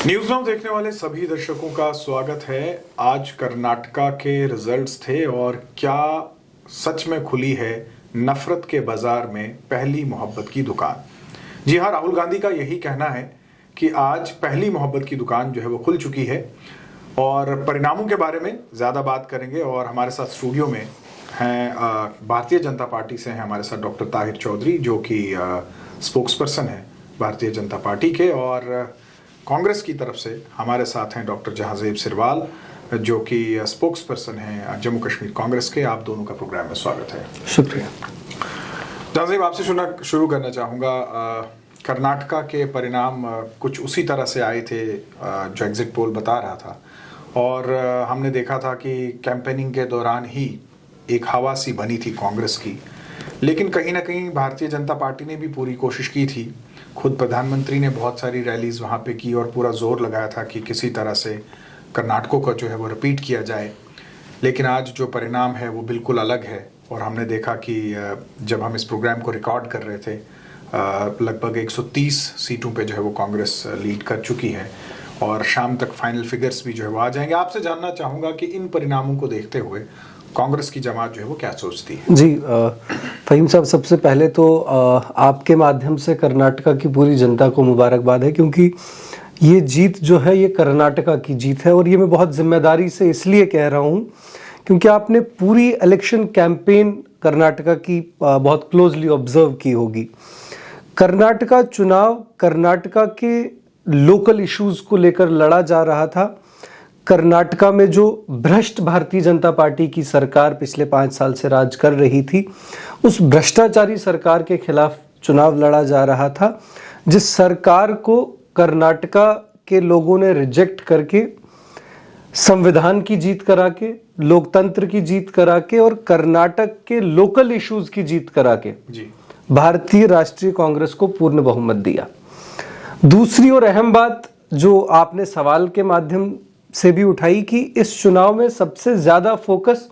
News now देखने वाले सभी दर्शकों का स्वागत है। आज कर्नाटका के रिजल्ट्स थे और क्या सच में खुली है नफरत के बाजार में पहली मोहब्बत की दुकान। जी हाँ, राहुल गांधी का यही कहना है कि आज पहली मोहब्बत की दुकान जो है वो खुल चुकी है और परिणामों के बारे में ज़्यादा बात करेंगे। और हमारे साथ स्टूडियो में हैं भारतीय जनता पार्टी से हैं हमारे साथ डॉक्टर ताहिर चौधरी, जो कि स्पोक्स पर्सन है भारतीय जनता पार्टी के, और कांग्रेस की तरफ से हमारे साथ हैं डॉक्टर जहांजेब सिरवाल, जो कि स्पोक्स पर्सन हैं जम्मू कश्मीर कांग्रेस के। आप दोनों का प्रोग्राम में स्वागत है। शुक्रिया। जहांजेब, आपसे शुरू करना चाहूँगा। कर्नाटका के परिणाम कुछ उसी तरह से आए थे जो एग्जिट पोल बता रहा था, और हमने देखा था कि कैंपेनिंग के दौरान ही एक हवा सी बनी थी कांग्रेस की, लेकिन कहीं ना कहीं भारतीय जनता पार्टी ने भी पूरी कोशिश की थी। खुद प्रधानमंत्री ने बहुत सारी रैलीज वहाँ पे की और पूरा जोर लगाया था कि किसी तरह से कर्नाटकों का जो है वो रिपीट किया जाए। लेकिन आज जो परिणाम है वो बिल्कुल अलग है, और हमने देखा कि जब हम इस प्रोग्राम को रिकॉर्ड कर रहे थे लगभग 130 सीटों पे जो है वो कांग्रेस लीड कर चुकी है, और शाम तक फाइनल फिगर्स भी जो है वो आ जाएंगे। आपसे जानना चाहूँगा कि इन परिणामों को देखते हुए कांग्रेस की जमात जो है वो क्या सोचती है। जी फहीम साहब, सबसे पहले तो आपके माध्यम से कर्नाटका की पूरी जनता को मुबारकबाद है, क्योंकि ये जीत जो है ये कर्नाटका की जीत है। और ये मैं बहुत जिम्मेदारी से इसलिए कह रहा हूँ क्योंकि आपने पूरी इलेक्शन कैंपेन कर्नाटका की बहुत क्लोजली ऑब्जर्व की होगी। कर्नाटका चुनाव कर्नाटका के लोकल इश्यूज को लेकर लड़ा जा रहा था। कर्नाटका में जो भ्रष्ट भारतीय जनता पार्टी की सरकार पिछले 5 साल से राज कर रही थी, उस भ्रष्टाचारी सरकार के खिलाफ चुनाव लड़ा जा रहा था, जिस सरकार को कर्नाटका के लोगों ने रिजेक्ट करके संविधान की जीत करा के, लोकतंत्र की जीत करा के और कर्नाटक के लोकल इश्यूज की जीत करा के भारतीय राष्ट्रीय कांग्रेस को पूर्ण बहुमत दिया। दूसरी और अहम बात जो आपने सवाल के माध्यम से भी उठाई कि इस चुनाव में सबसे ज्यादा फोकस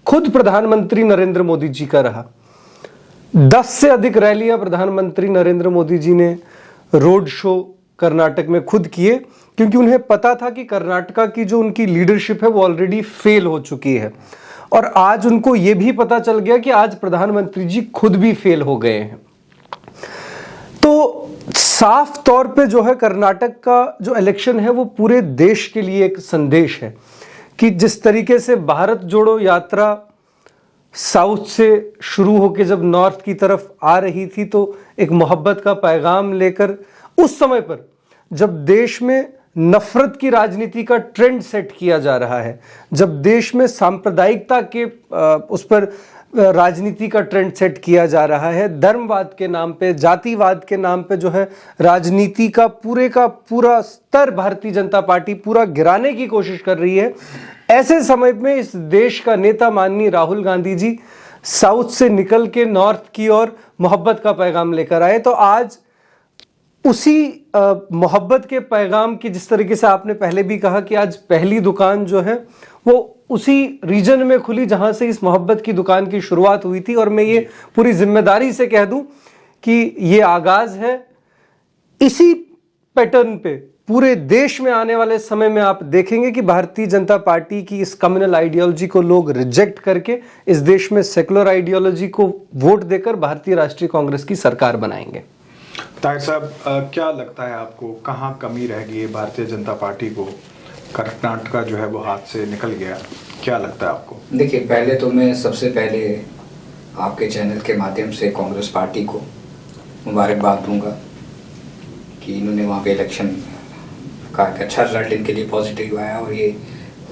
खुद प्रधानमंत्री नरेंद्र मोदी जी का रहा। 10 से अधिक रैलियां प्रधानमंत्री नरेंद्र मोदी जी ने रोड शो कर्नाटक में खुद किए, क्योंकि उन्हें पता था कि कर्नाटका की जो उनकी लीडरशिप है वो ऑलरेडी फेल हो चुकी है। और आज उनको ये भी पता चल गया कि आज प्रधानमंत्री जी खुद भी फेल हो गए हैं। तो साफ तौर पे जो है कर्नाटक का जो इलेक्शन है वो पूरे देश के लिए एक संदेश है कि जिस तरीके से भारत जोड़ो यात्रा साउथ से शुरू होकर जब नॉर्थ की तरफ आ रही थी, तो एक मोहब्बत का पैगाम लेकर, उस समय पर जब देश में नफरत की राजनीति का ट्रेंड सेट किया जा रहा है, जब देश में सांप्रदायिकता के उस पर राजनीति का ट्रेंड सेट किया जा रहा है, धर्मवाद के नाम पे, जातिवाद के नाम पे जो है राजनीति का पूरा स्तर भारतीय जनता पार्टी पूरा गिराने की कोशिश कर रही है, ऐसे समय में इस देश का नेता माननीय राहुल गांधी जी साउथ से निकल के नॉर्थ की ओर मोहब्बत का पैगाम लेकर आए। तो आज उसी मोहब्बत के पैगाम की, जिस तरीके से आपने पहले भी कहा कि आज पहली दुकान जो है वो उसी रीजन में खुली जहां से इस मोहब्बत की दुकान की शुरुआत हुई थी। और मैं ये पूरी जिम्मेदारी से कह दूं कि ये आगाज है। इसी पैटर्न पे पूरे देश में आने वाले समय में आप देखेंगे कि भारतीय जनता पार्टी की इस कम्युनल आइडियोलॉजी को लोग रिजेक्ट करके इस देश में सेकुलर आइडियोलॉजी को वोट देकर भारतीय राष्ट्रीय कांग्रेस की सरकार बनाएंगे। ताहिर साहब, क्या लगता है आपको, कहाँ कमी रह गई है भारतीय जनता पार्टी को? कर्नाटका जो है वो हाथ से निकल गया, क्या लगता है आपको? देखिए, पहले तो मैं सबसे पहले आपके चैनल के माध्यम से कांग्रेस पार्टी को मुबारकबाद दूंगा कि इन्होंने वहाँ पे इलेक्शन का एक अच्छा रिजल्ट इनके लिए पॉजिटिव आया और ये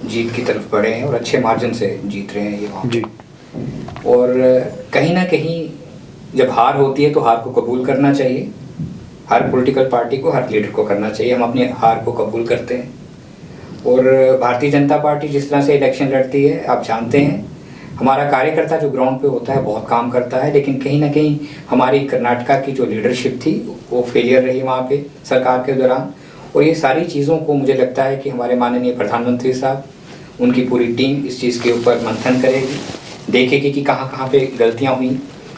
जीत की तरफ बढ़े हैं और अच्छे मार्जिन से जीत रहे हैं ये वहाँ पे। और कहीं ना कहीं जब हार होती है तो हार को कबूल करना चाहिए। हर पॉलिटिकल पार्टी को, हर लीडर को करना चाहिए। हम अपनी हार को कबूल करते हैं और भारतीय जनता पार्टी जिस तरह से इलेक्शन लड़ती है, आप जानते हैं हमारा कार्यकर्ता जो ग्राउंड पे होता है बहुत काम करता है, लेकिन कहीं ना कहीं हमारी कर्नाटका की जो लीडरशिप थी वो फेलियर रही वहाँ पे सरकार के दौरान। और ये सारी चीज़ों को मुझे लगता है कि हमारे माननीय प्रधानमंत्री साहब, उनकी पूरी टीम इस चीज़ के ऊपर मंथन करेगी, देखेगी कि कहाँ कहाँ पे गलतियाँ हुई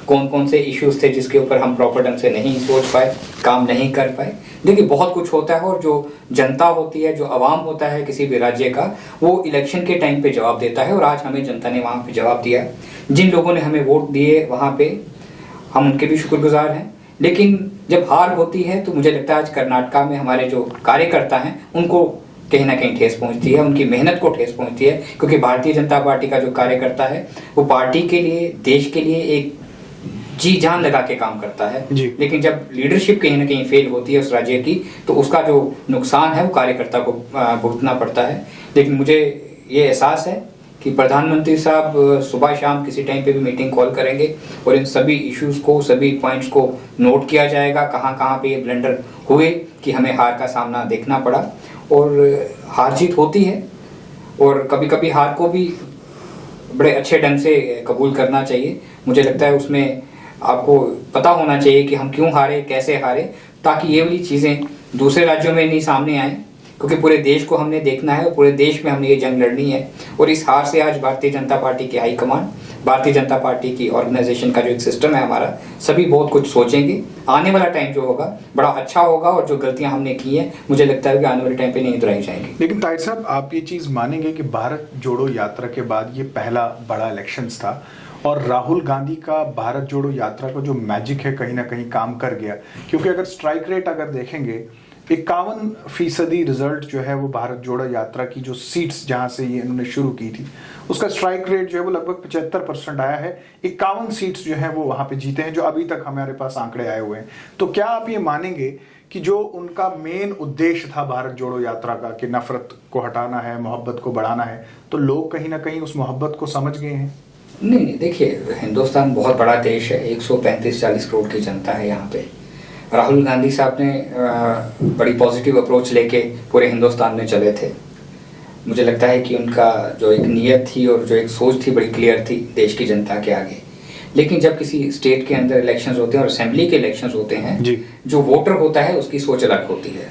कौन कौन से इश्यूज थे जिसके ऊपर हम प्रॉपर ढंग से नहीं सोच पाए, काम नहीं कर पाए। देखिए बहुत कुछ होता है, और जो जनता होती है, जो अवाम होता है किसी भी राज्य का, वो इलेक्शन के टाइम पे जवाब देता है, और आज हमें जनता ने वहाँ पे जवाब दिया है। जिन लोगों ने हमें वोट दिए वहाँ पे हम उनके भी शुक्रगुजार हैं। लेकिन जब हार होती है तो मुझे लगता है आज कर्नाटका में हमारे जो कार्यकर्ता हैं उनको कहीं ना कहीं ठेस पहुंचती है, उनकी मेहनत को ठेस पहुंचती है, क्योंकि भारतीय जनता पार्टी का जो कार्यकर्ता है वो पार्टी के लिए, देश के लिए एक जी जान लगा के काम करता है। लेकिन जब लीडरशिप कहीं ना कहीं फेल होती है उस राज्य की, तो उसका जो नुकसान है वो कार्यकर्ता को भुगतना पड़ता है। लेकिन मुझे ये एहसास है कि प्रधानमंत्री साहब सुबह शाम किसी टाइम पे भी मीटिंग कॉल करेंगे, और इन सभी इश्यूज को, सभी पॉइंट्स को नोट किया जाएगा, कहाँ कहाँ पे ये ब्लंडर हुए कि हमें हार का सामना देखना पड़ा। और हार जीत होती है, और कभी कभी हार को भी बड़े अच्छे ढंग से कबूल करना चाहिए। मुझे लगता है उसमें आपको पता होना चाहिए कि हम क्यों हारे, कैसे हारे, ताकि ये वाली चीज़ें दूसरे राज्यों में नहीं सामने आए, क्योंकि पूरे देश को हमने देखना है और पूरे देश में हमने ये जंग लड़नी है। और इस हार से आज भारतीय जनता पार्टी की हाईकमान, भारतीय जनता पार्टी की ऑर्गेनाइजेशन का जो एक सिस्टम है हमारा, सभी बहुत कुछ सोचेंगे। आने वाला टाइम जो होगा बड़ा अच्छा होगा, और जो गलतियां हमने की हैं मुझे लगता है कि आने वाले टाइम पे नहीं दोहराई जाएंगी। लेकिन ताहिर साहब, आप ये चीज़ मानेंगे कि भारत जोड़ो यात्रा के बाद ये पहला बड़ा इलेक्शंस था, और राहुल गांधी का भारत जोड़ो यात्रा का जो मैजिक है कहीं ना कहीं काम कर गया। क्योंकि अगर स्ट्राइक रेट अगर देखेंगे, 51% रिजल्ट जो है वो भारत जोड़ो यात्रा की जो सीट्स जहां से ये इन्होंने शुरू की थी, उसका स्ट्राइक रेट जो है वो लगभग 75% आया है। 51 सीट्स जो है वो वहां पे जीते हैं, जो अभी तक हमारे पास आंकड़े आए हुए हैं। तो क्या आप ये मानेंगे कि जो उनका मेन उद्देश्य था भारत जोड़ो यात्रा का, कि नफरत को हटाना है, मोहब्बत को बढ़ाना है, तो लोग कहीं ना कहीं उस मोहब्बत को समझ गए हैं? नहीं, देखिए हिंदुस्तान बहुत बड़ा देश है, 135-40 करोड़ की जनता है यहाँ पे। राहुल गांधी साहब ने बड़ी पॉजिटिव अप्रोच लेके पूरे हिंदुस्तान में चले थे। मुझे लगता है कि उनका जो एक नीयत थी और जो एक सोच थी बड़ी क्लियर थी देश की जनता के आगे। लेकिन जब किसी स्टेट के अंदर इलेक्शंस होते हैं और असेंबली के इलेक्शंस होते हैं, जो वोटर होता है उसकी सोच अलग होती है,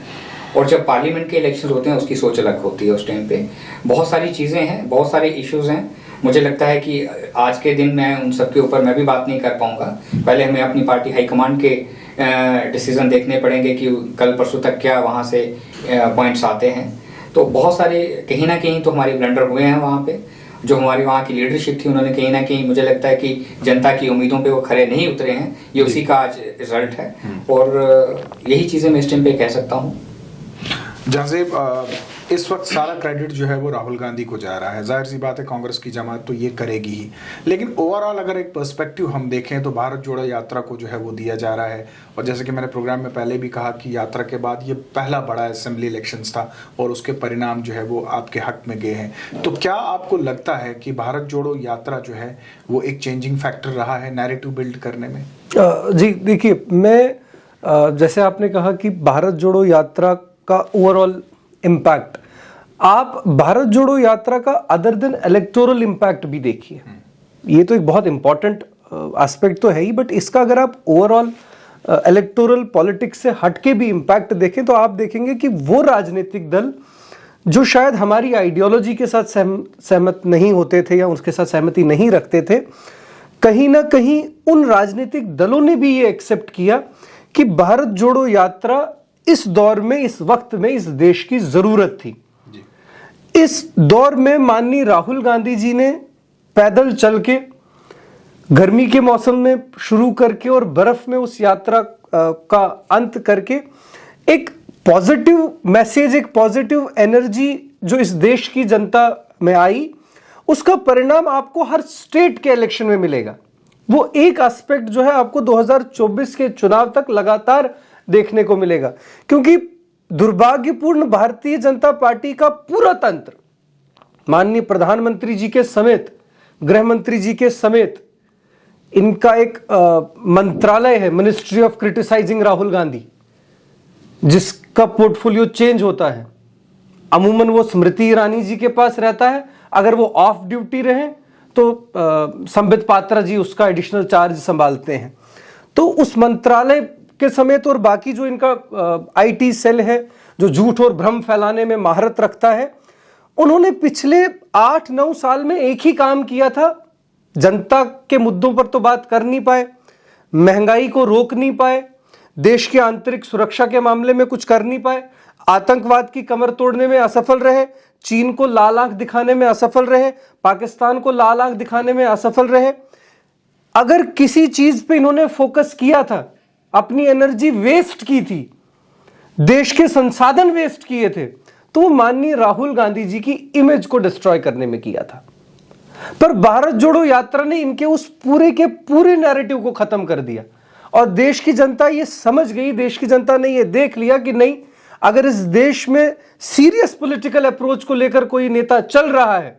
और जब पार्लियामेंट के इलेक्शंस होते हैं उसकी सोच अलग होती है। उस टाइम पे बहुत सारी चीज़ें हैं, बहुत सारे इश्यूज़ हैं। मुझे लगता है कि आज के दिन मैं उन सब के ऊपर मैं भी बात नहीं कर पाऊंगा। पहले हमें अपनी पार्टी हाईकमांड के डिसीजन देखने पड़ेंगे कि कल परसों तक क्या वहाँ से पॉइंट्स आते हैं। तो बहुत सारे कहीं ना कहीं तो हमारे ब्लंडर हुए हैं वहाँ पे। जो हमारी वहाँ की लीडरशिप थी उन्होंने कहीं ना कहीं, मुझे लगता है कि जनता की उम्मीदों पे वो खरे नहीं उतरे हैं। ये उसी का आज रिजल्ट है, और यही चीज़ें मैं इस टाइम पे कह सकता हूँ। जहांजेब, इस वक्त सारा क्रेडिट जो है वो राहुल गांधी को जा रहा है। जाहिर सी बात है कांग्रेस की जमात तो ये करेगी ही, लेकिन ओवरऑल अगर एक पर्सपेक्टिव हम देखें तो भारत जोड़ो यात्रा को जो है वो दिया जा रहा है। और जैसे कि मैंने प्रोग्राम में पहले भी कहा कि यात्रा के बाद ये पहला बड़ा असेंबली इलेक्शंस था, और उसके परिणाम जो है वो आपके हक में गए हैं। तो क्या आपको लगता है कि भारत जोड़ो यात्रा जो है वो एक चेंजिंग फैक्टर रहा है नैरेटिव बिल्ड करने में? जी देखिए, मैं जैसे आपने कहा कि भारत जोड़ो यात्रा का ओवरऑल इम्पैक्ट, आप भारत जोड़ो यात्रा का अदर देन इलेक्टोरल इम्पैक्ट भी देखिए। ये तो एक बहुत इंपॉर्टेंट एस्पेक्ट तो है ही, बट इसका अगर आप ओवरऑल इलेक्टोरल पॉलिटिक्स से हटके भी इम्पैक्ट देखें तो आप देखेंगे कि वो राजनीतिक दल जो शायद हमारी आइडियोलॉजी के साथ सहमत नहीं होते थे या उसके साथ सहमति नहीं रखते थे, कहीं ना कहीं उन राजनीतिक दलों ने भी ये एक्सेप्ट किया कि भारत जोड़ो यात्रा इस दौर में, इस वक्त में इस देश की जरूरत थी। इस दौर में माननीय राहुल गांधी जी ने पैदल चल के गर्मी के मौसम में शुरू करके और बर्फ में उस यात्रा का अंत करके एक पॉजिटिव मैसेज, एक पॉजिटिव एनर्जी जो इस देश की जनता में आई, उसका परिणाम आपको हर स्टेट के इलेक्शन में मिलेगा। वो एक एस्पेक्ट जो है आपको 2024 के चुनाव तक लगातार देखने को मिलेगा, क्योंकि दुर्भाग्यपूर्ण भारतीय जनता पार्टी का पूरा तंत्र माननीय प्रधानमंत्री जी के समेत, गृह मंत्री जी के समेत, इनका एक मंत्रालय है, ministry of criticising Rahul Gandhi, जिसका पोर्टफोलियो चेंज होता है। अमूमन वो स्मृति ईरानी जी के पास रहता है, अगर वो ऑफ ड्यूटी रहे तो संबित पात्रा जी उसका एडिशनल चार्ज संभालते हैं। तो उस मंत्रालय के समेत और बाकी जो इनका आईटी सेल है जो झूठ और भ्रम फैलाने में महारत रखता है, उन्होंने पिछले 8-9 साल में एक ही काम किया था। जनता के मुद्दों पर तो बात कर नहीं पाए, महंगाई को रोक नहीं पाए, देश की आंतरिक सुरक्षा के मामले में कुछ कर नहीं पाए, आतंकवाद की कमर तोड़ने में असफल रहे, चीन को लाल आंख दिखाने में असफल रहे, पाकिस्तान को लाल आंख दिखाने में असफल रहे। अगर किसी चीज पे इन्होंने फोकस किया था, अपनी एनर्जी वेस्ट की थी, देश के संसाधन वेस्ट किए थे, तो वो माननीय राहुल गांधी जी की इमेज को डिस्ट्रॉय करने में किया था। पर भारत जोड़ो यात्रा ने इनके उस पूरे के पूरे नैरेटिव को खत्म कर दिया और देश की जनता ये समझ गई, देश की जनता ने ये देख लिया कि नहीं, अगर इस देश में सीरियस पॉलिटिकल अप्रोच को लेकर कोई नेता चल रहा है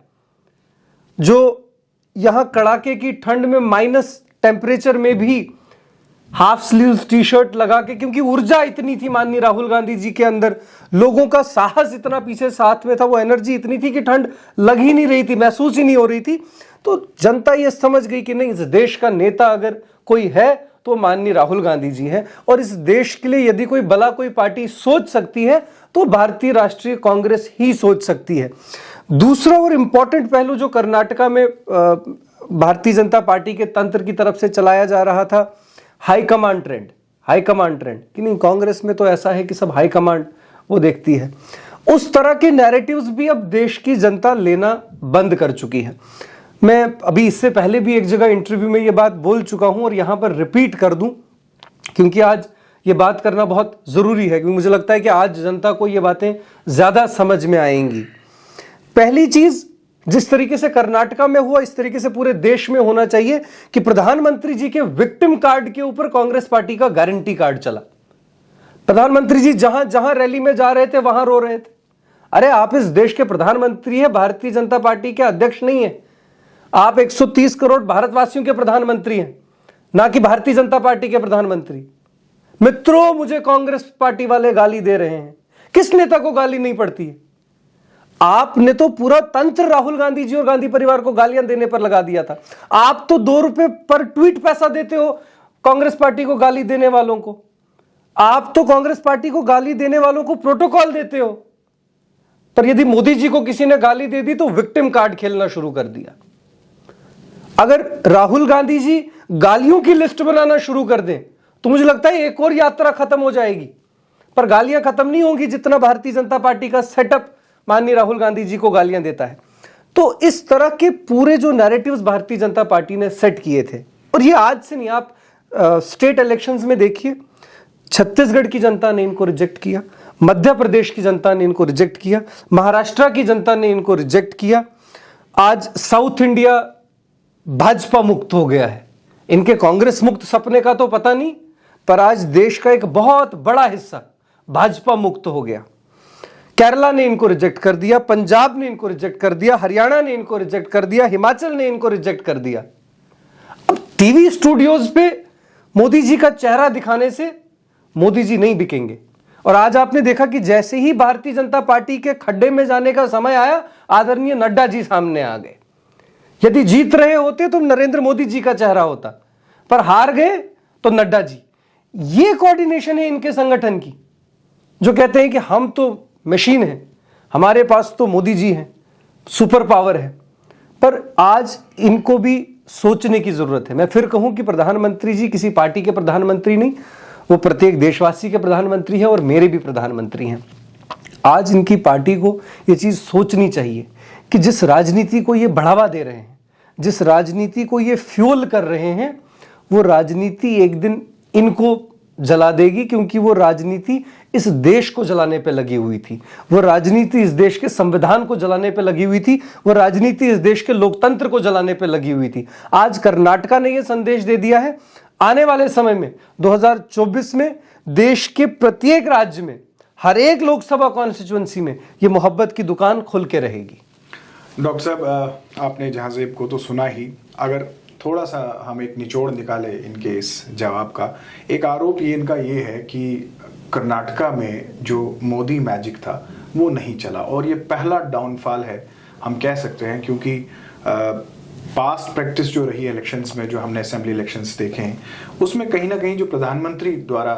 जो यहां कड़ाके की ठंड में माइनस टेम्परेचर में भी हाफ स्लीव्स टी शर्ट लगा के, क्योंकि ऊर्जा इतनी थी माननीय राहुल गांधी जी के अंदर, लोगों का साहस इतना पीछे साथ में था, वो एनर्जी इतनी थी कि ठंड लग ही नहीं रही थी, महसूस ही नहीं हो रही थी। तो जनता ये समझ गई कि नहीं, इस देश का नेता अगर कोई है तो माननीय राहुल गांधी जी हैं और इस देश के लिए यदि कोई भला कोई पार्टी सोच सकती है तो भारतीय राष्ट्रीय कांग्रेस ही सोच सकती है। दूसरा और इंपॉर्टेंट पहलू जो कर्नाटका में भारतीय जनता पार्टी के तंत्र की तरफ से चलाया जा रहा था, हाई कमांड ट्रेंड कि नहीं, कांग्रेस में तो ऐसा है कि सब हाई कमांड वो देखती है। उस तरह के नैरेटिव्स भी अब देश की जनता लेना बंद कर चुकी है। मैं अभी इससे पहले भी एक जगह इंटरव्यू में ये बात बोल चुका हूं और यहां पर रिपीट कर दूं, क्योंकि आज ये बात करना बहुत जरूरी है, क्योंकि मुझे लगता है कि आज जनता को ये बातें ज्यादा समझ में आएंगी। पहली चीज, जिस तरीके से कर्नाटका में हुआ इस तरीके से पूरे देश में होना चाहिए कि प्रधानमंत्री जी के विक्टिम कार्ड के ऊपर कांग्रेस पार्टी का गारंटी कार्ड चला। प्रधानमंत्री जी जहां जहां रैली में जा रहे थे वहां रो रहे थे। अरे आप इस देश के प्रधानमंत्री है, भारतीय जनता पार्टी के अध्यक्ष नहीं है। आप 130 करोड़ भारतवासियों के प्रधानमंत्री हैं, ना कि भारतीय जनता पार्टी के प्रधानमंत्री। मित्रों, मुझे कांग्रेस पार्टी वाले गाली दे रहे हैं, किस नेता को गाली नहीं पड़ती है? आपने तो पूरा तंत्र राहुल गांधी जी और गांधी परिवार को गालियां देने पर लगा दिया था। आप तो 2 रुपए पर ट्वीट पैसा देते हो कांग्रेस पार्टी को गाली देने वालों को। आप तो कांग्रेस पार्टी को गाली देने वालों को प्रोटोकॉल देते हो, पर यदि मोदी जी को किसी ने गाली दे दी तो विक्टिम कार्ड खेलना शुरू कर दिया। अगर राहुल गांधी जी गालियों की लिस्ट बनाना शुरू कर दें तो मुझे लगता है एक और यात्रा खत्म हो जाएगी, पर गालियां खत्म नहीं होंगी जितना भारतीय जनता पार्टी का सेटअप माननीय राहुल गांधी जी को गालियां देता है। तो इस तरह के पूरे जो नैरेटिव्स भारतीय जनता पार्टी ने सेट किए थे, और ये आज से नहीं, आप स्टेट इलेक्शंस में देखिए, छत्तीसगढ़ की जनता ने इनको रिजेक्ट किया, मध्य प्रदेश की जनता ने इनको रिजेक्ट किया, महाराष्ट्र की जनता ने इनको रिजेक्ट किया। आज साउथ इंडिया भाजपा मुक्त हो गया है। इनके कांग्रेस मुक्त सपने का तो पता नहीं, पर आज देश का एक बहुत बड़ा हिस्सा भाजपा मुक्त हो गया। केरला ने इनको रिजेक्ट कर दिया, पंजाब ने इनको रिजेक्ट कर दिया, हरियाणा ने इनको रिजेक्ट कर दिया, हिमाचल ने इनको रिजेक्ट कर दिया। अब टीवी स्टूडियोज पे मोदी जी का चेहरा दिखाने से मोदी जी नहीं बिकेंगे। और आज आपने देखा कि जैसे ही भारतीय जनता पार्टी के खड्डे में जाने का समय आया, आदरणीय नड्डा जी सामने आ गए। यदि जीत रहे होते तो नरेंद्र मोदी जी का चेहरा होता, पर हार गए तो नड्डा जी। ये कोऑर्डिनेशन है इनके संगठन की, जो कहते हैं कि हम तो मशीन है, हमारे पास तो मोदी जी हैं, सुपर पावर है। पर आज इनको भी सोचने की जरूरत है। मैं फिर कहूं कि प्रधानमंत्री जी किसी पार्टी के प्रधानमंत्री नहीं, वो प्रत्येक देशवासी के प्रधानमंत्री है और मेरे भी प्रधानमंत्री हैं। आज इनकी पार्टी को ये चीज सोचनी चाहिए कि जिस राजनीति को ये बढ़ावा दे रहे हैं, जिस राजनीति को ये फ्यूल कर रहे हैं, वो राजनीति एक दिन इनको जला देगी, क्योंकि वो राजनीति इस देश को जलाने पे लगी हुई थी। वो राजनीति इस देश के संविधान को जलाने पे लगी हुई थी। वो राजनीति इस देश के लोकतंत्र को जलाने पे लगी हुई थी। आज कर्नाटका ने यह संदेश दे दिया है, आने वाले समय में 2024 में देश के प्रत्येक राज्य में, हर एक लोकसभा कॉन्स्टिट्यूएंसी में ये मोहब्बत की दुकान खुल के रहेगी। डॉक्टर साहब, आपने जहाजेब को तो सुना ही, अगर थोड़ा सा हम एक निचोड़ निकाले इनके इस जवाब का, एक आरोप ये इनका ये है कि कर्नाटका में जो मोदी मैजिक था वो नहीं चला, और ये पहला डाउनफॉल है हम कह सकते हैं, क्योंकि पास्ट प्रैक्टिस जो रही इलेक्शंस में, जो हमने असेंबली इलेक्शंस देखे हैं, उसमें कहीं ना कहीं जो प्रधानमंत्री द्वारा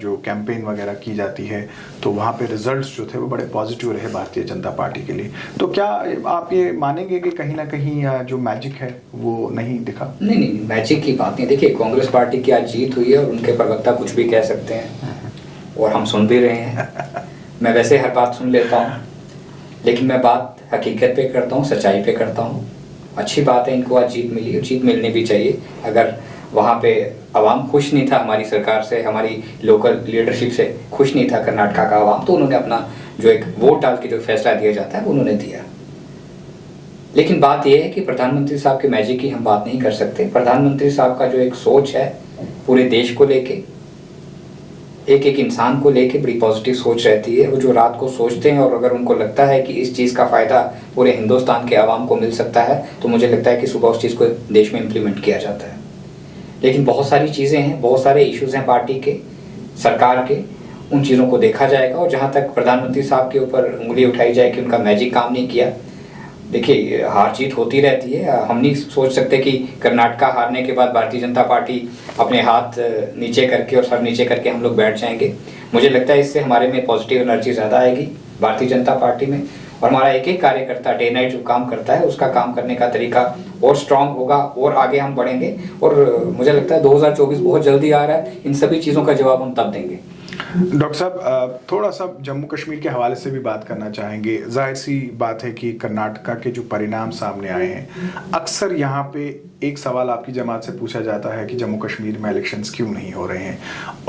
जो कैंपेन वगैरह की जाती है, तो वहाँ पे रिजल्ट्स जो थे वो बड़े पॉजिटिव रहे भारतीय जनता पार्टी के लिए। तो क्या आप ये मानेंगे कि कहीं ना कहीं जो मैजिक है वो नहीं दिखा? नहीं, मैजिक की बात नहीं। देखिए, कांग्रेस पार्टी की आज जीत हुई है और उनके प्रवक्ता कुछ भी कह सकते हैं और हम सुन भी रहे हैं। मैं वैसे हर बात सुन लेता हूँ, लेकिन मैं बात हकीकत पे करता हूँ, सच्चाई पे करता हूँ। अच्छी बात है, इनको आज जीत मिली और जीत मिलनी भी चाहिए। अगर वहाँ पे अवाम खुश नहीं था हमारी सरकार से, हमारी लोकल लीडरशिप से खुश नहीं था कर्नाटका का अवाम, तो उन्होंने अपना जो एक वोट डाल के जो फैसला दिया जाता है वो उन्होंने दिया। लेकिन बात यह है कि प्रधानमंत्री साहब के मैजिक की हम बात नहीं कर सकते। प्रधानमंत्री साहब का जो एक सोच है पूरे देश को लेके, एक एक इंसान को लेके बड़ी पॉजिटिव सोच रहती है। वो जो रात को सोचते हैं और अगर उनको लगता है कि इस चीज़ का फ़ायदा पूरे हिंदुस्तान के आवाम को मिल सकता है, तो मुझे लगता है कि सुबह उस चीज़ को देश में इम्प्लीमेंट किया जाता है। लेकिन बहुत सारी चीज़ें हैं, बहुत सारे इश्यूज़ हैं पार्टी के, सरकार के, उन चीज़ों को देखा जाएगा। और जहाँ तक प्रधानमंत्री साहब के ऊपर उंगली उठाई जाए कि उनका मैजिक काम नहीं किया, देखिए हार जीत होती रहती है। हम नहीं सोच सकते कि कर्नाटका हारने के बाद भारतीय जनता पार्टी अपने हाथ नीचे करके और सर नीचे करके हम लोग बैठ जाएंगे। मुझे लगता है इससे हमारे में पॉजिटिव एनर्जी ज़्यादा आएगी भारतीय जनता पार्टी में, और हमारा एक एक कार्यकर्ता डे नाइट जो काम करता है उसका काम करने का तरीका और स्ट्रांग होगा और आगे हम बढ़ेंगे। और मुझे लगता है 2024 बहुत जल्दी आ रहा है, इन सभी चीज़ों का जवाब हम तब देंगे। डॉक्टर साहब, थोड़ा सा जम्मू कश्मीर के हवाले से भी बात करना चाहेंगे। जाहिर सी बात है कि कर्नाटका के जो परिणाम सामने आए हैं, अक्सर यहाँ पे एक सवाल आपकी जमात से पूछा जाता है कि जम्मू कश्मीर में इलेक्शंस क्यों नहीं हो रहे हैं,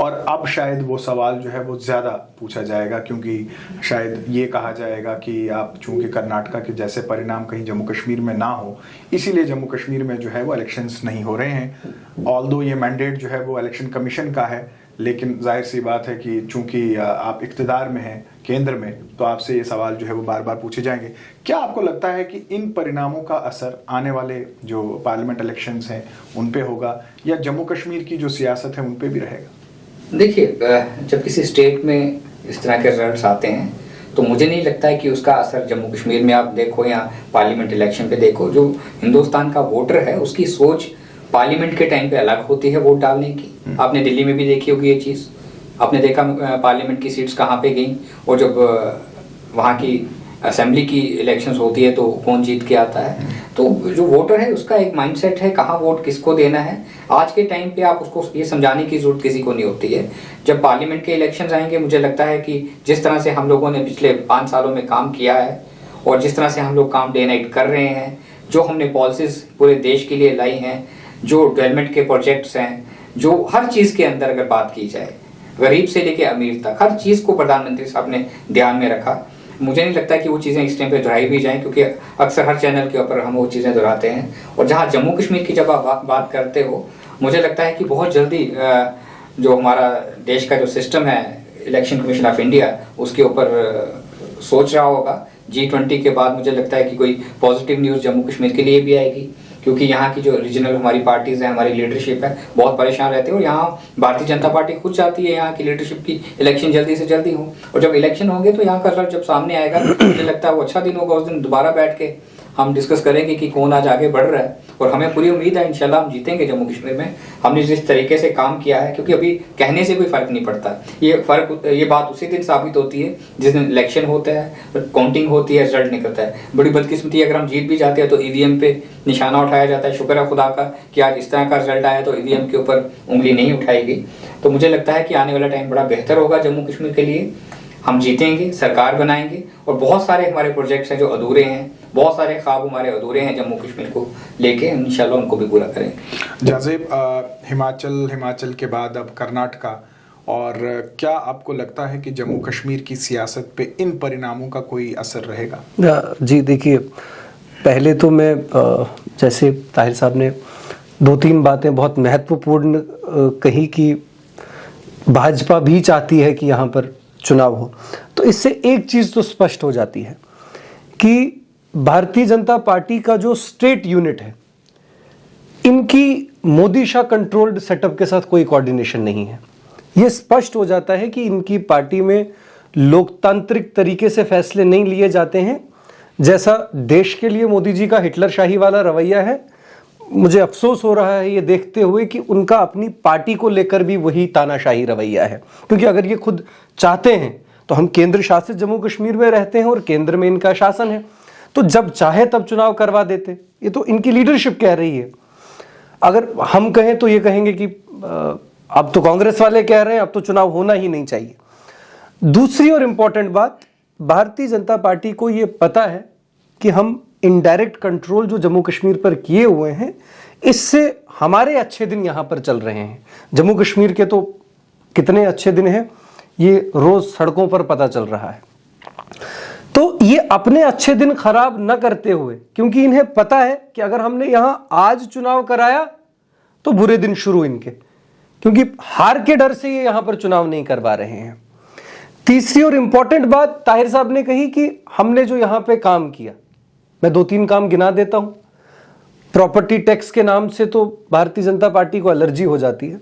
और अब शायद वो सवाल जो है वो ज़्यादा पूछा जाएगा, क्योंकि शायद ये कहा जाएगा कि आप चूंकि कर्नाटका के जैसे परिणाम कहीं जम्मू कश्मीर में ना हो, इसीलिए जम्मू कश्मीर में जो है वो इलेक्शंस नहीं हो रहे हैं। ऑल्दो ये मैंडेट जो है वो इलेक्शन कमीशन का है, लेकिन जाहिर सी बात है कि चूंकि आप इक़्तिदार में हैं केंद्र में, तो आपसे ये सवाल जो है वो बार बार पूछे जाएंगे। क्या आपको लगता है कि इन परिणामों का असर आने वाले जो पार्लियामेंट इलेक्शंस हैं उन पे होगा, या जम्मू कश्मीर की जो सियासत है उन पे भी रहेगा? देखिए, जब किसी स्टेट में इस तरह के रिजल्ट्स आते हैं तो मुझे नहीं लगता है कि उसका असर जम्मू कश्मीर में आप देखो या पार्लियामेंट इलेक्शन पे देखो। जो हिंदुस्तान का वोटर है उसकी सोच पार्लियामेंट के टाइम पे अलग होती है वोट डालने की। आपने दिल्ली में भी देखी होगी ये चीज़, आपने देखा पार्लियामेंट की सीट्स कहाँ पे गई, और जब वहाँ की असेंबली की इलेक्शंस होती है तो कौन जीत के आता है। तो जो वोटर है उसका एक माइंडसेट है कहाँ वोट किसको देना है। आज के टाइम पे आप उसको ये समझाने की जरूरत किसी को नहीं होती है। जब पार्लियामेंट के इलेक्शंस आएंगे, मुझे लगता है कि जिस तरह से हम लोगों ने पिछले 5 सालों में काम किया है और जिस तरह से हम लोग काम डे नाइट कर रहे हैं, जो हमने पॉलिसीज पूरे देश के लिए लाई हैं, जो डेवलपमेंट के प्रोजेक्ट्स हैं, जो हर चीज़ के अंदर अगर बात की जाए, गरीब से लेके अमीर तक हर चीज़ को प्रधानमंत्री साहब ने ध्यान में रखा। मुझे नहीं लगता कि वो चीज़ें इस टाइम पे दोहराई भी जाएं, क्योंकि अक्सर हर चैनल के ऊपर हम वो चीज़ें दोहराते हैं। और जहाँ जम्मू कश्मीर की जब आप बात करते हो, मुझे लगता है कि बहुत जल्दी जो हमारा देश का जो सिस्टम है, इलेक्शन कमीशन ऑफ इंडिया, उसके ऊपर सोच रहा होगा। G20 के बाद मुझे लगता है कि कोई पॉजिटिव न्यूज़ जम्मू कश्मीर के लिए भी आएगी, क्योंकि यहाँ की जो रीजनल हमारी पार्टीज़ हैं, हमारी लीडरशिप है, बहुत परेशान रहते हैं। और यहाँ भारतीय जनता पार्टी खुद चाहती है यहाँ की लीडरशिप की इलेक्शन जल्दी से जल्दी हो, और जब इलेक्शन होंगे तो यहाँ का रिजल्ट जब सामने आएगा, मुझे लगता है वो अच्छा दिन होगा। उस दिन दोबारा बैठ के हम डिस्कस करेंगे कि कौन आज आगे बढ़ रहा है, और हमें पूरी उम्मीद है इंशाल्लाह हम जीतेंगे जम्मू कश्मीर में। हमने जिस तरीके से काम किया है, क्योंकि अभी कहने से कोई फ़र्क नहीं पड़ता, ये बात उसी दिन साबित होती है जिस दिन इलेक्शन होता है, काउंटिंग होती है, रिजल्ट निकलता है। बड़ी बदकिस्मती अगर हम जीत भी जाते हैं तो EVM पे निशाना उठाया जाता है। शुक्र है खुदा का कि आज इस तरह का रिजल्ट आया तो EVM के ऊपर उंगली नहीं उठाई गई। तो मुझे लगता है कि आने वाला टाइम बड़ा बेहतर होगा जम्मू कश्मीर के लिए। हम जीतेंगे, सरकार बनाएंगे, और बहुत सारे हमारे प्रोजेक्ट्स हैं जो अधूरे हैं, बहुत सारे ख्वाब हमारे अधूरे हैं जम्मू कश्मीर को लेके, इंशाल्लाह उनको भी पूरा करेंगे। जाज़ेब, हिमाचल के बाद अब कर्नाटका, और क्या आपको लगता है कि जम्मू कश्मीर की सियासत पे इन परिणामों का कोई असर रहेगा? जी देखिए, पहले तो मैं जैसे ताहिर साहब ने 2-3 बातें बहुत महत्वपूर्ण कही कि भाजपा भी चाहती है कि यहाँ पर चुनाव हो, तो इससे एक चीज़ तो स्पष्ट हो जाती है कि भारतीय जनता पार्टी का जो स्टेट यूनिट है, इनकी मोदी शाह कंट्रोल्ड सेटअप के साथ कोई कोऑर्डिनेशन नहीं है। यह स्पष्ट हो जाता है कि इनकी पार्टी में लोकतांत्रिक तरीके से फैसले नहीं लिए जाते हैं। जैसा देश के लिए मोदी जी का हिटलर शाही वाला रवैया है, मुझे अफसोस हो रहा है ये देखते हुए कि उनका अपनी पार्टी को लेकर भी वही तानाशाही रवैया है। क्योंकि अगर ये खुद चाहते हैं तो हम केंद्र शासित जम्मू कश्मीर में रहते हैं और केंद्र में इनका शासन है, तो जब चाहे तब चुनाव करवा देते। ये तो इनकी लीडरशिप कह रही है। अगर हम कहें तो ये कहेंगे कि अब तो कांग्रेस वाले कह रहे हैं अब तो चुनाव होना ही नहीं चाहिए। दूसरी और इंपॉर्टेंट बात, भारतीय जनता पार्टी को ये पता है कि हम इनडायरेक्ट कंट्रोल जो जम्मू कश्मीर पर किए हुए हैं, इससे हमारे अच्छे दिन यहां पर चल रहे हैं। जम्मू कश्मीर के तो कितने अच्छे दिन हैं ये रोज सड़कों पर पता चल रहा है। तो ये अपने अच्छे दिन खराब न करते हुए, क्योंकि इन्हें पता है कि अगर हमने यहां आज चुनाव कराया तो बुरे दिन शुरू इनके, क्योंकि हार के डर से ये यहां पर चुनाव नहीं करवा रहे हैं। तीसरी और इंपॉर्टेंट बात ताहिर साहब ने कही कि हमने जो यहां पे काम किया, मैं 2-3 काम गिना देता हूं। प्रॉपर्टी टैक्स के नाम से तो भारतीय जनता पार्टी को एलर्जी हो जाती है।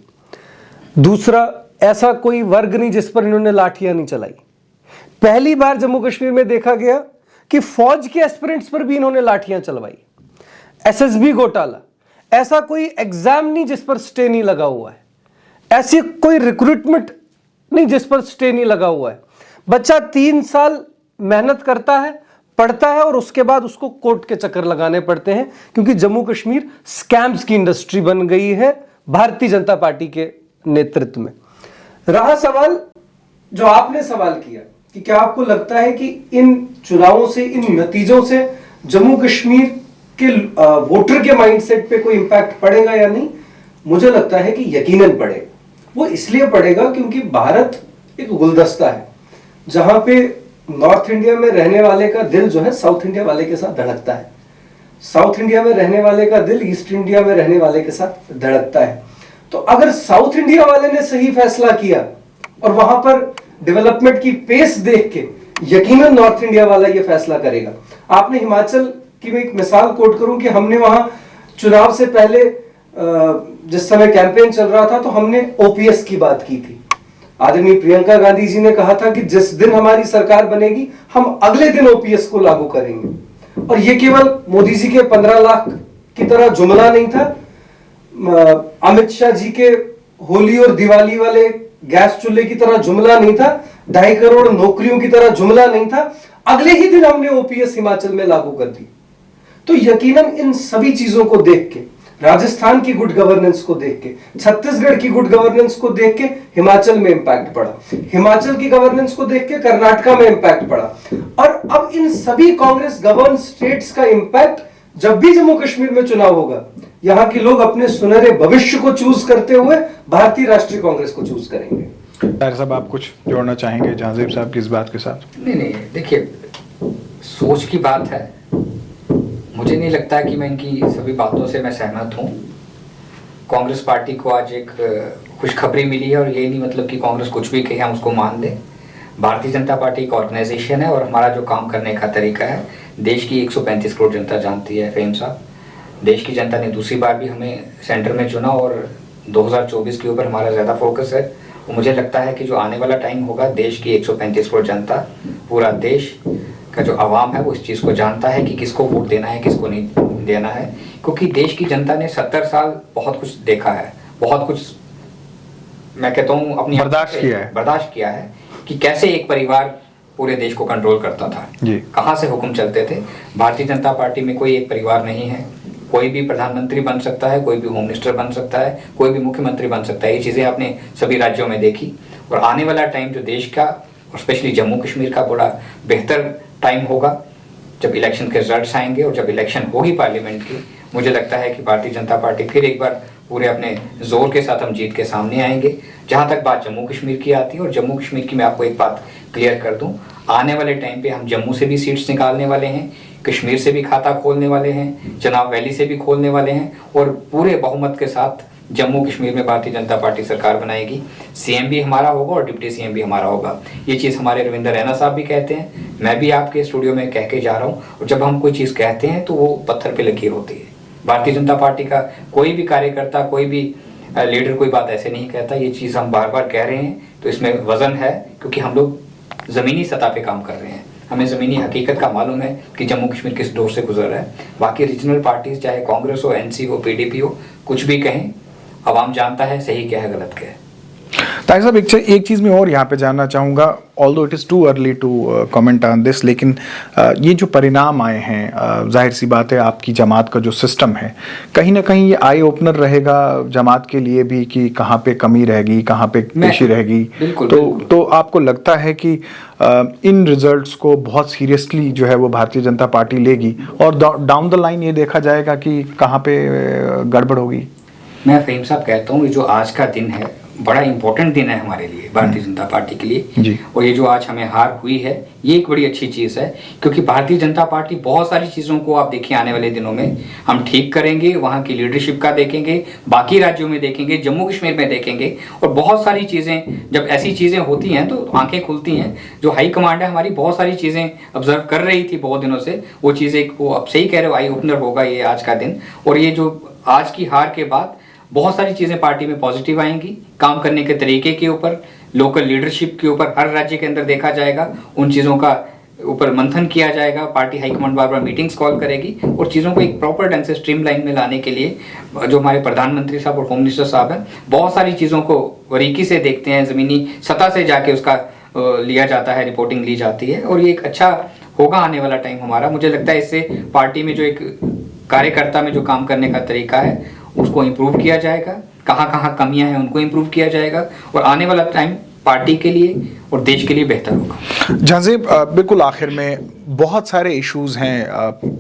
दूसरा, ऐसा कोई वर्ग नहीं जिस पर इन्होंने लाठियां नहीं चलाई। पहली बार जम्मू कश्मीर में देखा गया कि फौज के एस्पिरेंट्स पर भी इन्होंने लाठियां चलवाई। एसएसबी घोटाला, ऐसा कोई एग्जाम नहीं जिस पर स्टे नहीं लगा हुआ है, ऐसी कोई रिक्रूटमेंट नहीं जिस पर स्टे नहीं लगा हुआ है। बच्चा 3 साल मेहनत करता है, पढ़ता है और उसके बाद उसको कोर्ट के चक्कर लगाने पड़ते हैं, क्योंकि जम्मू कश्मीर स्कैम्स की इंडस्ट्री बन गई है भारतीय जनता पार्टी के नेतृत्व में। रहा सवाल जो आपने सवाल किया कि क्या आपको लगता है कि इन चुनावों से, इन नतीजों से जम्मू कश्मीर के वोटर के माइंडसेट पे कोई इंपैक्ट पड़ेगा या नहीं? मुझे लगता है कि यकीनन पड़ेगा। वो इसलिए पड़ेगा क्योंकि भारत एक गुलदस्ता है जहां पे नॉर्थ इंडिया में रहने वाले का दिल जो है साउथ इंडिया वाले के साथ धड़कता है, साउथ इंडिया में रहने वाले का दिल ईस्ट इंडिया में रहने वाले के साथ धड़कता है। तो अगर साउथ इंडिया वाले ने सही फैसला किया और वहां पर डेवलपमेंट की पेस देख के यकीनन नॉर्थ इंडिया वाला ये फैसला करेगा। आपने हिमाचल की मैं एक मिसाल कोट करूं कि हमने वहां चुनाव से पहले जिस समय कैंपेन चल रहा था तो हमने ओपीएस की बात की थी। आदरणीय प्रियंका गांधी जी ने कहा था कि जिस दिन हमारी सरकार बनेगी हम अगले दिन ओपीएस को लागू करेंगे। और ये केवल मोदी जी के 15 लाख की तरह जुमला नहीं था, अमित शाह जी के होली और दिवाली वाले गैस चूल्हे की तरह जुमला नहीं था, 2.5 करोड़ नौकरियों की तरह जुमला नहीं था। अगले ही दिन हमने ओपीएस हिमाचल में लागू कर दी। तो यकीनन इन सभी चीजों को देख के, राजस्थान की गुड गवर्नेंस को देख के, छत्तीसगढ़ की गुड गवर्नेंस को देख के हिमाचल में इंपैक्ट पड़ा, हिमाचल की गवर्नेंस को देख के कर्नाटका में इंपैक्ट पड़ा। और अब इन सभी कांग्रेस गवर्न स्टेट्स का इंपैक्ट जब भी जम्मू कश्मीर में चुनाव होगा, यहां के लोग अपने सुनहरे भविष्य को चूज करते हुए भारतीय राष्ट्रीय कांग्रेस को चूज करेंगे। ताहिर साहब, आप कुछ जोड़ना चाहेंगे जहांगीर साहब की इस बात के साथ? नहीं, देखिए, सोच की बात है। मुझे नहीं लगता कि मैं इनकी सभी बातों से मैं सहमत हूँ। कांग्रेस पार्टी को आज एक खुशखबरी मिली है और ये नहीं मतलब कि कांग्रेस कुछ भी कहे हम उसको मान लें। भारतीय जनता पार्टी एक ऑर्गेनाइजेशन है और हमारा जो काम करने का तरीका है देश की 135 करोड़ जनता जानती है। फेम साहब, देश की जनता ने दूसरी बार भी हमें सेंटर में चुना और 2024 के ऊपर हमारा ज़्यादा फोकस है। और मुझे लगता है कि जो आने वाला टाइम होगा, देश की 135 करोड़ जनता, पूरा देश का जो आवाम है वो इस चीज़ को जानता है कि किसको वोट देना है, किसको नहीं देना है। क्योंकि देश की जनता ने 70 साल बहुत कुछ देखा है, बहुत कुछ मैं कहता हूँ अपनी बर्दाश्त किया है कि कैसे एक परिवार पूरे देश को कंट्रोल करता था, कहाँ से हुक्म चलते थे। भारतीय जनता पार्टी में कोई एक परिवार नहीं है। कोई भी प्रधानमंत्री बन सकता है, कोई भी होम मिनिस्टर बन सकता है, कोई भी मुख्यमंत्री बन सकता है। ये चीज़ें आपने सभी राज्यों में देखी। और आने वाला टाइम जो देश का और स्पेशली जम्मू कश्मीर का बड़ा बेहतर टाइम होगा जब इलेक्शन के रिजल्ट्स आएंगे और जब इलेक्शन होगी पार्लियामेंट की। मुझे लगता है कि भारतीय जनता पार्टी फिर एक बार पूरे अपने जोर के साथ हम जीत के सामने आएंगे। जहाँ तक बात जम्मू कश्मीर की आती है, और जम्मू कश्मीर की मैं आपको एक बात क्लियर कर दूं, आने वाले टाइम पे हम जम्मू से भी सीट्स निकालने वाले हैं, कश्मीर से भी खाता खोलने वाले हैं, चनाब वैली से भी खोलने वाले हैं और पूरे बहुमत के साथ जम्मू कश्मीर में भारतीय जनता पार्टी सरकार बनाएगी। सीएम भी हमारा होगा और डिप्टी सीएम भी हमारा होगा। ये चीज़ हमारे रविंद्र रैना साहब भी कहते हैं, मैं भी आपके स्टूडियो में कह के जा रहा हूँ। और जब हम कोई चीज़ कहते हैं तो वो पत्थर पे लकीर होती है। भारतीय जनता पार्टी का कोई भी कार्यकर्ता, कोई भी लीडर कोई बात ऐसे नहीं कहता। ये चीज़ हम बार बार कह रहे हैं तो इसमें वजन है, क्योंकि हम लोग ज़मीनी सतह पे काम कर रहे हैं। हमें ज़मीनी हकीकत का मालूम है कि जम्मू कश्मीर किस दौर से गुजर रहा है। बाकी रीजनल पार्टीज चाहे कांग्रेस हो, एनसी हो, पीडीपी हो, कुछ भी कहें, आवाम जानता है सही क्या है गलत क्या है। ताहिर साहब, एक चीज़ मैं और यहाँ पे जानना चाहूँगा, although it is too early to comment on this, लेकिन ये जो परिणाम आए हैं, जाहिर सी बात है आपकी जमात का जो सिस्टम है, कहीं ना कहीं ये आई ओपनर रहेगा जमात के लिए भी कि कहाँ पे कमी रहेगी, कहाँ पे पेशी रहेगी। तो आपको लगता है कि इन रिजल्ट्स को बहुत सीरियसली जो है वो भारतीय जनता पार्टी लेगी और डाउन द लाइन ये देखा जाएगा कि कहाँ पे गड़बड़ होगी? मैं फ़हीम साहब कहता हूँ, ये जो आज का दिन है बड़ा इंपॉर्टेंट दिन है हमारे लिए, भारतीय जनता पार्टी के लिए जी। और ये जो आज हमें हार हुई है ये एक बड़ी अच्छी चीज़ है, क्योंकि भारतीय जनता पार्टी बहुत सारी चीज़ों को आप देखिए आने वाले दिनों में हम ठीक करेंगे। वहाँ की लीडरशिप का देखेंगे, बाकी राज्यों में देखेंगे, जम्मू कश्मीर में देखेंगे, और बहुत सारी चीज़ें, जब ऐसी चीज़ें होती हैं तो आंखें खुलती हैं। जो हाई कमांड है हमारी बहुत सारी चीज़ें ऑब्जर्व कर रही थी बहुत दिनों से, वो चीज़ें वो अब सही कह रहे हो, आई ओपनर होगा ये आज का दिन। और ये जो आज की हार के बाद बहुत सारी चीज़ें पार्टी में पॉजिटिव आएंगी, काम करने के तरीके के ऊपर, लोकल लीडरशिप के ऊपर हर राज्य के अंदर देखा जाएगा, उन चीज़ों का ऊपर मंथन किया जाएगा। पार्टी हाईकमांड बार बार मीटिंग्स कॉल करेगी और चीज़ों को एक प्रॉपर ढंग से स्ट्रीमलाइन में लाने के लिए जो हमारे प्रधानमंत्री साहब और होम मिनिस्टर साहब हैं, बहुत सारी चीज़ों को बारीकी से देखते हैं, ज़मीनी सतह से जाके उसका लिया जाता है, रिपोर्टिंग ली जाती है, और ये एक अच्छा होगा आने वाला टाइम हमारा। मुझे लगता है इससे पार्टी में जो एक कार्यकर्ता में जो काम करने का तरीका है उसको इम्प्रूव किया जाएगा, कहाँ कहाँ कमियां हैं उनको इम्प्रूव किया जाएगा, और आने वाला टाइम पार्टी के लिए और देश के लिए बेहतर होगा। जहाज़ेब, बिल्कुल आखिर में बहुत सारे इश्यूज़ हैं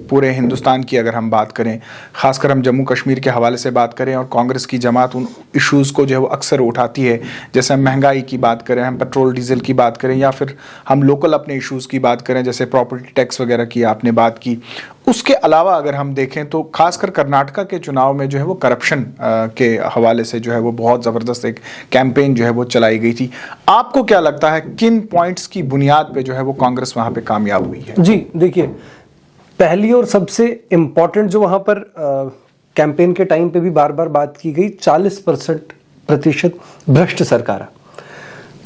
पूरे हिंदुस्तान की, अगर हम बात करें, ख़ासकर हम जम्मू कश्मीर के हवाले से बात करें, और कांग्रेस की जमात उन इश्यूज़ को जो है वो अक्सर उठाती है, जैसे हम महंगाई की बात करें, हम पेट्रोल डीजल की बात करें, या फिर हम लोकल अपने इश्यूज़ की बात करें जैसे प्रॉपर्टी टैक्स वगैरह की आपने बात की। उसके अलावा अगर हम देखें तो खासकर कर्नाटका के चुनाव में जो है वो करप्शन के हवाले से जो है वो बहुत ज़बरदस्त एक कैंपेन जो है वो चलाई गई थी। आपको क्या लगता है किन पॉइंट्स की बुनियाद पे जो है वो कांग्रेस वहाँ पे कामयाब हुई है? जी देखिए, पहली और सबसे इम्पॉर्टेंट जो वहां पर कैंपेन के टाइम पे भी बार बार बात की गई, 40% भ्रष्ट सरकार।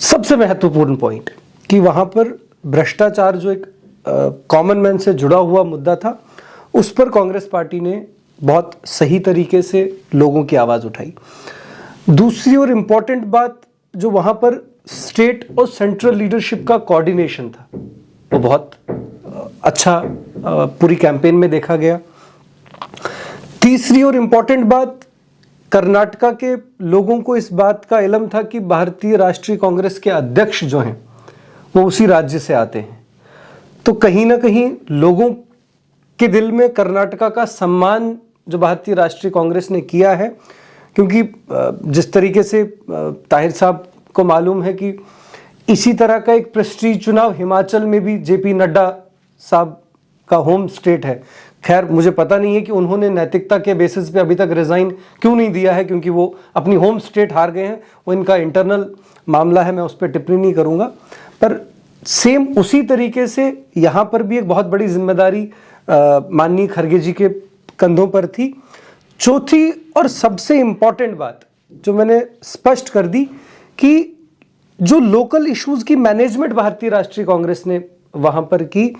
सबसे महत्वपूर्ण पॉइंट कि वहां पर भ्रष्टाचार जो एक कॉमन मैन से जुड़ा हुआ मुद्दा था, उस पर कांग्रेस पार्टी ने बहुत सही तरीके से लोगों की आवाज उठाई। दूसरी और इम्पॉर्टेंट बात, जो वहां पर स्टेट और सेंट्रल लीडरशिप का कोऑर्डिनेशन था, वो बहुत अच्छा पूरी कैंपेन में देखा गया। तीसरी और इम्पॉर्टेंट बात, कर्नाटका के लोगों को इस बात का इल्म था कि भारतीय राष्ट्रीय कांग्रेस के अध्यक्ष जो हैं वो उसी राज्य से आते हैं, तो कहीं ना कहीं लोगों के दिल में कर्नाटका का सम्मान जो भारतीय राष्ट्रीय कांग्रेस ने किया है, क्योंकि जिस तरीके से ताहिर साहब को मालूम है कि इसी तरह का एक प्रेस्टीज चुनाव हिमाचल में भी जेपी नड्डा साहब का होम स्टेट है। खैर मुझे पता नहीं है कि उन्होंने नैतिकता के बेसिस पे अभी तक रिजाइन क्यों नहीं दिया है, क्योंकि वो अपनी होम स्टेट हार गए हैं, वो इनका इंटरनल मामला है, मैं उस पर टिप्पणी नहीं करूंगा। पर सेम उसी तरीके से यहाँ पर भी एक बहुत बड़ी जिम्मेदारी माननीय खरगे जी के कंधों पर थी। चौथी और सबसे इंपॉर्टेंट बात जो मैंने स्पष्ट कर दी कि जो लोकल इश्यूज की मैनेजमेंट भारतीय राष्ट्रीय कांग्रेस ने वहां पर की,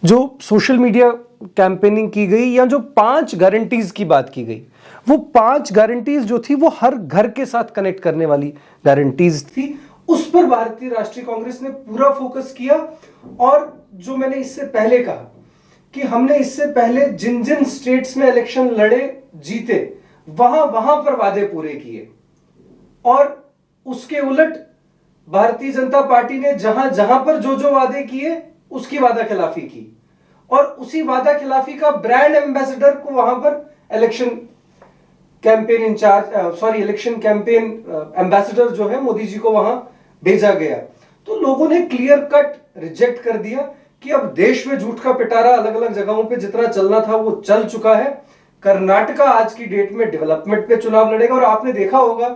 जो सोशल मीडिया कैंपेनिंग की गई, या जो 5 गारंटीज की बात की गई, वो 5 गारंटीज जो थी वो हर घर के साथ कनेक्ट करने वाली गारंटीज थी। उस पर भारतीय राष्ट्रीय कांग्रेस ने पूरा फोकस किया। और जो मैंने इससे पहले कहा कि हमने इससे पहले जिन जिन स्टेट्स में इलेक्शन लड़े जीते, वहां पर वादे पूरे किए, और उसके उलट भारतीय जनता पार्टी ने जहां जहां पर जो वादे किए उसकी वादा खिलाफी की, और उसी वादा खिलाफी का ब्रांड एम्बेसडर को वहां पर इलेक्शन कैंपेन एम्बेसडर जो है मोदी जी को वहां भेजा गया। तो लोगों ने क्लियर कट रिजेक्ट कर दिया कि अब देश में झूठ का पिटारा अलग अलग जगहों पे जितना चलना था वो चल चुका है। कर्नाटका आज की डेट में डेवलपमेंट पे चुनाव लड़ेगा। और आपने देखा होगा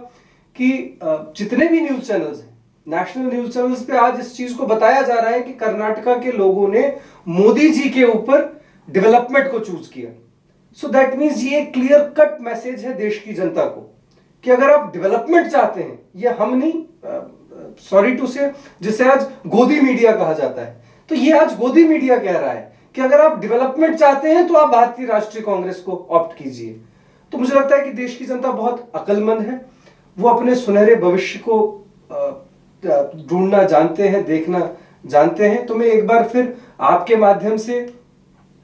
कि जितने भी न्यूज चैनल्स हैं, नेशनल न्यूज चैनल्स पे आज इस चीज को बताया जा रहा है कि कर्नाटका के लोगों ने मोदी जी के ऊपर डेवलपमेंट को चूज किया। सो दैट मींस ये क्लियर कट मैसेज है देश की जनता को कि अगर आप डेवलपमेंट चाहते हैं, ये हम नहीं, सॉरी टू से, जिसे आज गोदी मीडिया कहा जाता है, तो ये आज गोदी मीडिया कह रहा है कि अगर आप डेवलपमेंट चाहते हैं तो आप भारतीय राष्ट्रीय कांग्रेस को ऑप्ट कीजिए। तो मुझे लगता है कि देश की जनता बहुत अक्लमंद है, वो अपने सुनहरे भविष्य को ढूंढना जानते हैं, देखना जानते हैं। तो मैं एक बार फिर आपके माध्यम से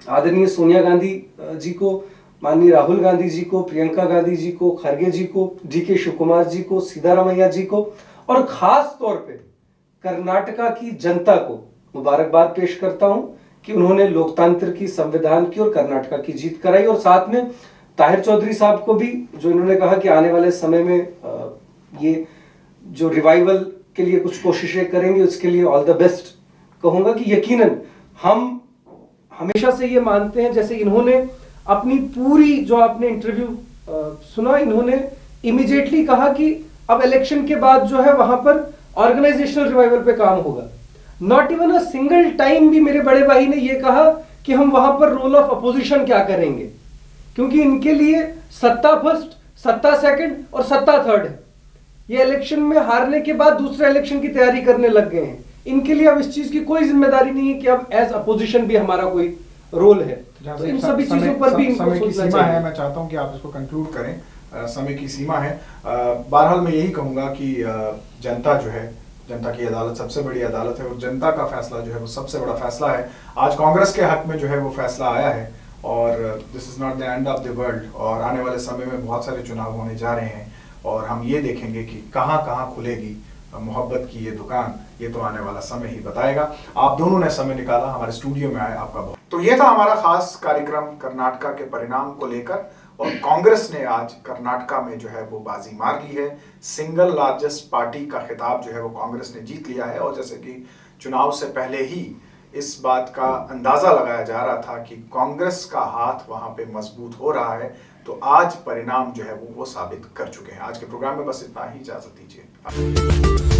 आदरणीय सोनिया गांधी जी को, माननीय राहुल गांधी जी को, प्रियंका गांधी जी को, खरगे जी को, DK शिव कुमार जी को, सीतारामैया जी को और खास तौर पे कर्नाटका की जनता को मुबारकबाद पेश करता हूं कि उन्होंने लोकतंत्र की, संविधान की और कर्नाटका की जीत कराई। और साथ में ताहिर चौधरी साहब को भी, जो इन्होंने कहा कि आने वाले समय में ये जो रिवाइवल के लिए कुछ कोशिशें करेंगे, उसके लिए ऑल द बेस्ट कहूंगा कि यकीनन हम हमेशा से ये मानते हैं, जैसे इन्होंने अपनी पूरी जो आपने इंटरव्यू सुना, इन्होंने इमीडिएटली कहा कि अब इलेक्शन के बाद जो है वहां पर ऑर्गेनाइजेशनल रिवाइवल पे काम होगा। Not even a single time भी मेरे बड़े भाई ने ये कहा कि हम वहां पर रोल ऑफ अपोजिशन क्या करेंगे, क्योंकि इनके लिए सत्ता फर्स्ट, सत्ता सेकंड और सत्ता थर्ड है। ये इलेक्शन में हारने के बाद दूसरे इलेक्शन की तैयारी करने लग गए हैं। इनके लिए अब इस चीज की कोई जिम्मेदारी नहीं है कि अब एज अपोजिशन भी हमारा कोई रोल है। तो इन सभी चीजों पर भी समय की सीमा है। मैं चाहता हूं कि आप इसको कंक्लूड करें। समय की सीमा है। बहरहाल मैं यही कहूंगा कि जनता जो है, जनता की अदालत सबसे बड़ी अदालत है और जनता का फैसला जो है वो सबसे बड़ा फैसला है। आज कांग्रेस के हक में जो है वो फैसला आया है और this is not the end of the world. और आने वाले समय में बहुत सारे चुनाव होने जा रहे हैं और हम ये देखेंगे कि कहाँ कहाँ खुलेगी मोहब्बत की ये दुकान, ये तो आने वाला समय ही बताएगा। आप दोनों ने समय निकाला, हमारे स्टूडियो में आए, आपका बहुत। तो ये था हमारा खास कार्यक्रम कर्नाटका के परिणाम को लेकर और कांग्रेस ने आज कर्नाटका में जो है वो बाजी मार ली है। सिंगल लार्जेस्ट पार्टी का खिताब जो है वो कांग्रेस ने जीत लिया है। और जैसे कि चुनाव से पहले ही इस बात का अंदाजा लगाया जा रहा था कि कांग्रेस का हाथ वहां पे मजबूत हो रहा है, तो आज परिणाम जो है वो साबित कर चुके हैं। आज के प्रोग्राम में बस इतना ही, इजाजत दीजिए।